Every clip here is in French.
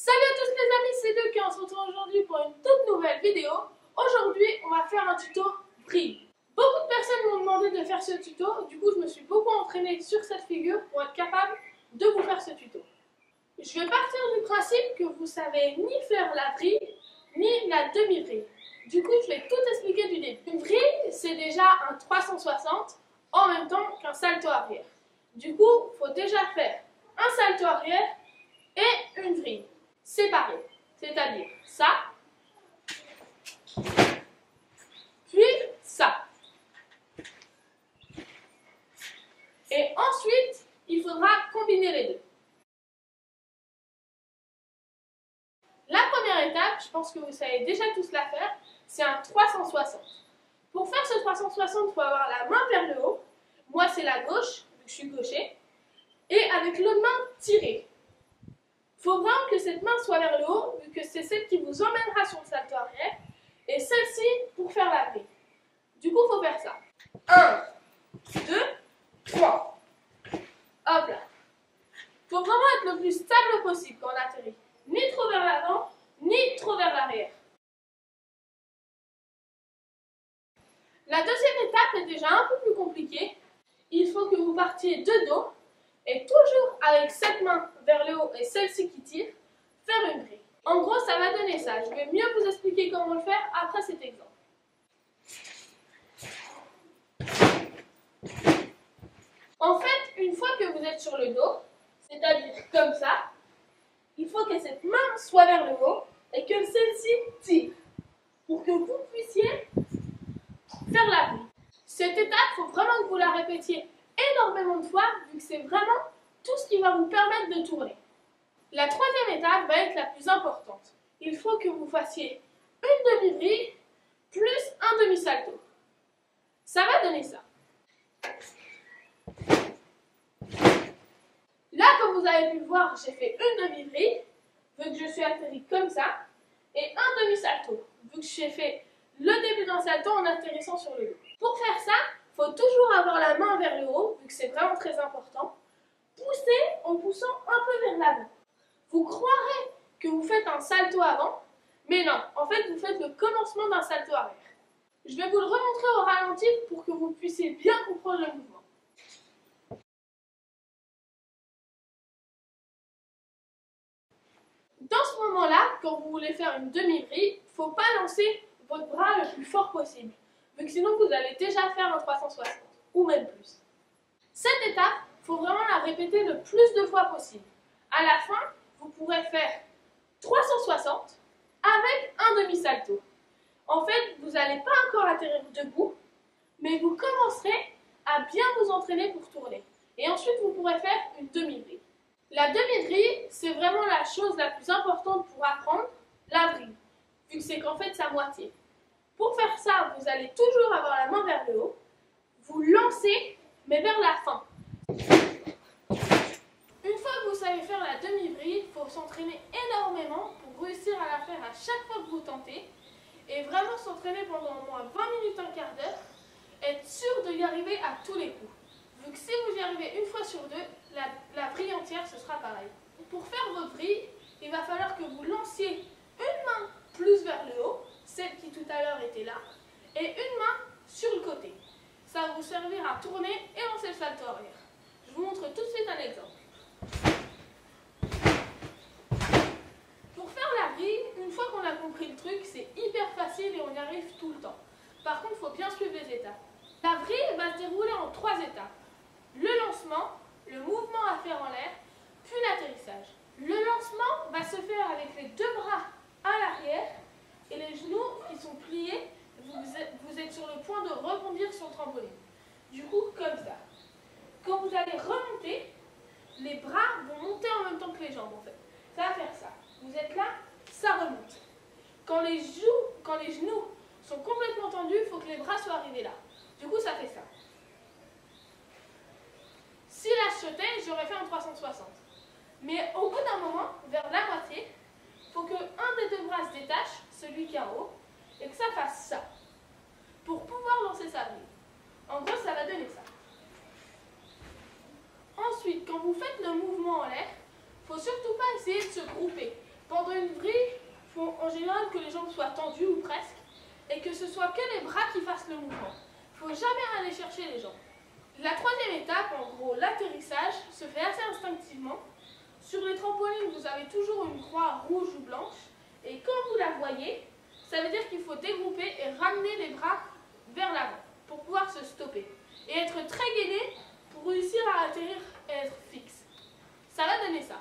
Salut à tous les amis, c'est Luc et on se retrouve aujourd'hui pour une toute nouvelle vidéo. Aujourd'hui, on va faire un tuto vrille. Beaucoup de personnes m'ont demandé de faire ce tuto, du coup je me suis beaucoup entraînée sur cette figure pour être capable de vous faire ce tuto. Je vais partir du principe que vous savez ni faire la vrille, ni la demi-vrille. Du coup, je vais tout expliquer du début. Une vrille, c'est déjà un 360 en même temps qu'un salto arrière. Du coup, il faut déjà faire un salto arrière et une vrille séparée, c'est-à-dire ça, puis ça. Et ensuite, il faudra combiner les deux. La première étape, je pense que vous savez déjà tous la faire, c'est un 360. Pour faire ce 360, il faut avoir la main vers le haut. Moi, c'est la gauche, vu que je suis gaucher. Et avec l'autre main, tirer. Il faut vraiment que cette main soit vers le haut, vu que c'est celle qui vous emmènera sur le salto arrière. Et celle-ci pour faire la vrille. Du coup, il faut faire ça. 1, 2, 3. Hop là. Il faut vraiment être le plus stable possible quand on atterrit. Ni trop vers l'avant, ni trop vers l'arrière. La deuxième étape est déjà un peu plus compliquée. Il faut que vous partiez de dos et toujours avec cette main vers le haut et celle-ci qui tire, faire une vrille. En gros, ça va donner ça. Je vais mieux vous expliquer comment le faire après cet exemple. En fait, une fois que vous êtes sur le dos, c'est-à-dire comme ça, il faut que cette main soit vers le haut et que celle-ci tire pour que vous puissiez faire la vrille. Cette étape, il faut vraiment que vous la répétiez énormément de fois, vu que c'est vraiment tout ce qui va vous permettre de tourner. La troisième étape va être la plus importante. Il faut que vous fassiez une demi-vrille plus un demi-salto. Ça va donner ça. Là, comme vous avez pu le voir, j'ai fait une demi-vrille, vu que je suis atterri comme ça, et un demi-salto, vu que j'ai fait le début d'un salto en atterrissant sur le dos. Pour faire ça, il faut toujours avoir la main vers le haut, vu que c'est vraiment très important. Poussez en poussant un peu vers l'avant. Vous croirez que vous faites un salto avant, mais non, en fait vous faites le commencement d'un salto arrière. Je vais vous le remontrer au ralenti pour que vous puissiez bien comprendre le mouvement. Dans ce moment-là, quand vous voulez faire une demi-vrille, il ne faut pas lancer votre bras le plus fort possible, vu que sinon vous allez déjà faire un 360, ou même plus. Cette étape, il faut vraiment la répéter le plus de fois possible. À la fin, vous pourrez faire 360 avec un demi-salto. En fait, vous n'allez pas encore atterrir debout, mais vous commencerez à bien vous entraîner pour tourner. Et ensuite, vous pourrez faire une demi-vrille. La demi-vrille, c'est vraiment la chose la plus importante pour apprendre la vrille, vu que c'est qu'en fait sa moitié. Pour faire ça, vous allez toujours avoir la main vers le haut, vous lancez, mais vers la fin. Une fois que vous savez faire la demi-vrille, il faut s'entraîner énormément pour réussir à la faire à chaque fois que vous tentez, et vraiment s'entraîner pendant au moins 20 minutes, un quart d'heure, être sûr de y arriver à tous les coups. Vu que si vous y arrivez une fois sur deux, la vrille entière, ce sera pareil. Pour faire votre vrille, il va falloir que vous lanciez une main plus vers le haut, celle qui tout à l'heure était là, et une main sur le côté. Ça va vous servir à tourner et lancer le salto arrière. Je vous montre tout de suite un exemple. Pour faire la vrille, une fois qu'on a compris le truc, c'est hyper facile et on y arrive tout le temps. Par contre, il faut bien suivre les étapes. La vrille va se dérouler en 3 étapes. Le lancement, le mouvement à faire en l'air, puis l'atterrissage. Le lancement va se faire avec les deux bras à l'arrière et les genoux qui sont pliés. Vous êtes sur le point de rebondir sur le trampoline. Du coup, comme ça. Quand vous allez remonter, les bras vont monter en même temps que les jambes en fait. Ça va faire ça. Vous êtes là, ça remonte. Quand les genoux sont complètement tendus, il faut que les bras soient arrivés là. Du coup, ça fait ça. Si là je sautais, j'aurais fait un 360. Mais au bout d'un moment, vers la moitié, il faut qu'un des deux bras se détache, celui qui est en haut, et que ça fasse ça. Pour pouvoir lancer sa vrille. En gros, ça va donner ça. Ensuite, quand vous faites le mouvement en l'air, il ne faut surtout pas essayer de se grouper. en général que les jambes soient tendues ou presque, et que ce soit que les bras qui fassent le mouvement. Il ne faut jamais aller chercher les jambes. La troisième étape, en gros l'atterrissage, se fait assez instinctivement. Sur les trampolines, vous avez toujours une croix rouge ou blanche, et quand vous la voyez, ça veut dire qu'il faut dégrouper et ramener les bras vers l'avant pour pouvoir se stopper et être très gainé pour réussir à atterrir et être fixe. Ça va donner ça.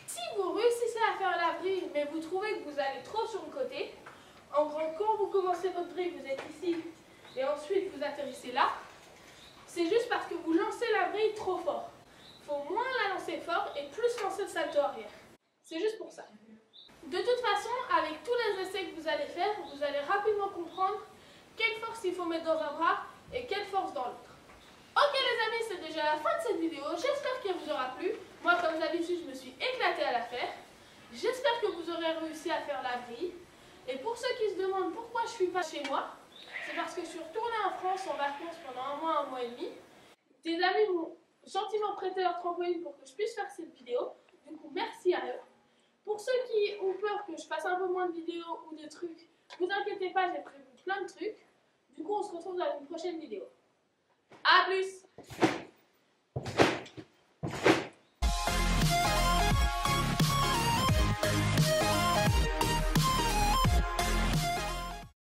Si vous réussissez à faire la vrille, mais vous trouvez que vous allez trop sur le côté, en gros, quand vous commencez votre vrille, vous êtes ici, et ensuite vous atterrissez là, c'est juste parce que vous lancez la vrille trop fort. Il faut moins la lancer fort et plus lancer le salto arrière. C'est juste pour ça. De toute façon, avec tous les essais que vous allez faire, vous allez rapidement comprendre quelle force il faut mettre dans un bras et quelle force dans l'autre. Ok les amis, c'est déjà la fin de cette vidéo. J'espère qu'elle vous aura plu. Moi, comme d'habitude, je me suis éclatée à la faire. J'espère que vous aurez réussi à faire la vrille. Et pour ceux qui se demandent pourquoi je ne suis pas chez moi, c'est parce que je suis retournée en France en vacances pendant un mois et demi. Des amis m'ont gentiment prêté leur trampoline pour que je puisse faire cette vidéo. Du coup, merci à eux. Pour ceux qui ont peur que je fasse un peu moins de vidéos ou de trucs, vous inquiétez pas, j'ai prévu plein de trucs. Du coup, on se retrouve dans une prochaine vidéo. A plus!